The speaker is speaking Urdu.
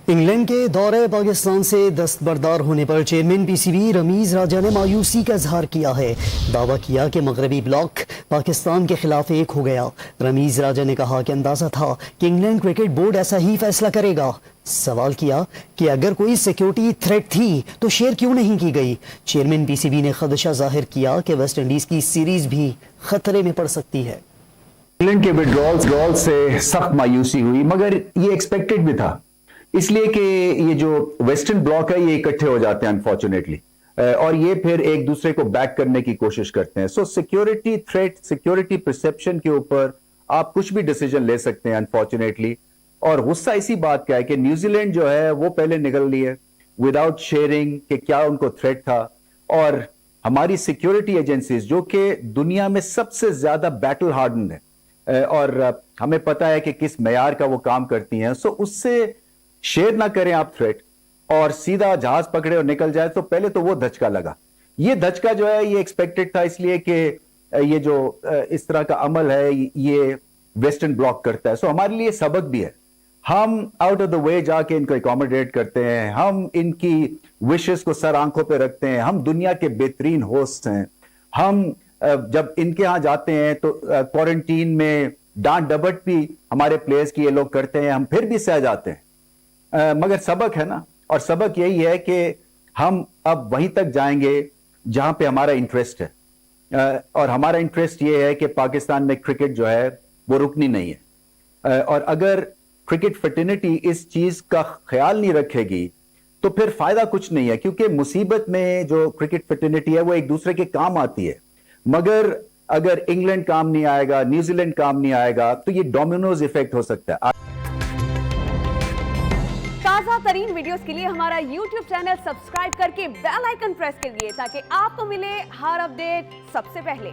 انگلینڈ کے دورے پاکستان سے دستبردار ہونے پر chairman P C B Ramiz Raja نے مایوسی کا اظہار کیا ہے۔ دعویٰ کیا کہ مغربی بلاک پاکستان کے خلاف ایک ہو گیا۔ رمیز راجہ نے کہا کہ اندازہ تھا کہ انگلینڈ کرکٹ بورڈ ایسا ہی فیصلہ کرے گا۔ سوال کیا کہ اگر کوئی سیکیورٹی تھریٹ تھی تو شیئر کیوں نہیں کی گئی۔ چیئرمین پی سی بی نے خدشہ ظاہر کیا کہ ویسٹ انڈیز کی سیریز بھی خطرے میں پڑ سکتی ہے۔ انگلینڈ کے وڈرال سے سخت مایوسی ہوئی، مگر یہ ایکسپیکٹڈ بھی تھا، اس لیے کہ یہ جو ویسٹرن بلاک ہے یہ اکٹھے ہو جاتے ہیں انفارچونیٹلی، اور یہ پھر ایک دوسرے کو بیک کرنے کی کوشش کرتے ہیں۔ سو سیکیورٹی تھریٹ، سیکیورٹی پرسپشن کے اوپر آپ کچھ بھی ڈیسیجن لے سکتے ہیں انفارچونیٹلی۔ اور غصہ اسی بات کا ہے کہ نیوزی لینڈ جو ہے وہ پہلے نکل لی ہے وداؤٹ شیئرنگ کہ کیا ان کو تھریٹ تھا، اور ہماری سیکیورٹی ایجنسیز جو کہ دنیا میں سب سے زیادہ بیٹل ہارڈنڈ ہے اور ہمیں پتا ہے کہ کس معیار کا وہ کام کرتی ہیں، سو اس سے شیئر نہ کریں آپ تھریٹ اور سیدھا جہاز پکڑے اور نکل جائے، تو پہلے تو وہ دھچکا لگا۔ یہ دھچکا جو ہے یہ ایکسپیکٹڈ تھا، اس لیے کہ یہ جو اس طرح کا عمل ہے یہ ویسٹرن بلاک کرتا ہے۔ سو ہمارے لیے سبق بھی ہے، ہم آؤٹ آف دا وے جا کے ان کو اکوموڈیٹ کرتے ہیں، ہم ان کی وشز کو سر آنکھوں پہ رکھتے ہیں، ہم دنیا کے بہترین ہوسٹ ہیں۔ ہم جب ان کے ہاں جاتے ہیں تو کوارنٹین میں ڈانٹ ڈپٹ بھی ہمارے پلیئرز کی یہ لوگ کرتے ہیں، ہم پھر بھی سہ جاتے ہیں۔ مگر سبق ہے نا، اور سبق یہی ہے کہ ہم اب وہیں تک جائیں گے جہاں پہ ہمارا انٹرسٹ ہے، اور ہمارا انٹرسٹ یہ ہے کہ پاکستان میں کرکٹ جو ہے وہ رکنی نہیں ہے، اور اگر کرکٹ فٹرنیٹی اس چیز کا خیال نہیں رکھے گی تو پھر فائدہ کچھ نہیں ہے، کیونکہ مصیبت میں جو کرکٹ فٹرنیٹی ہے وہ ایک دوسرے کے کام آتی ہے، مگر اگر انگلینڈ کام نہیں آئے گا، نیوزی لینڈ کام نہیں آئے گا تو یہ ڈومینوز ایفیکٹ ہو سکتا ہے۔ تازہ ترین ویڈیوز کے لیے ہمارا یوٹیوب چینل سبسکرائب کر کے بیل آئیکن پریس کریے تاکہ آپ کو ملے ہر اپڈیٹ سب سے پہلے۔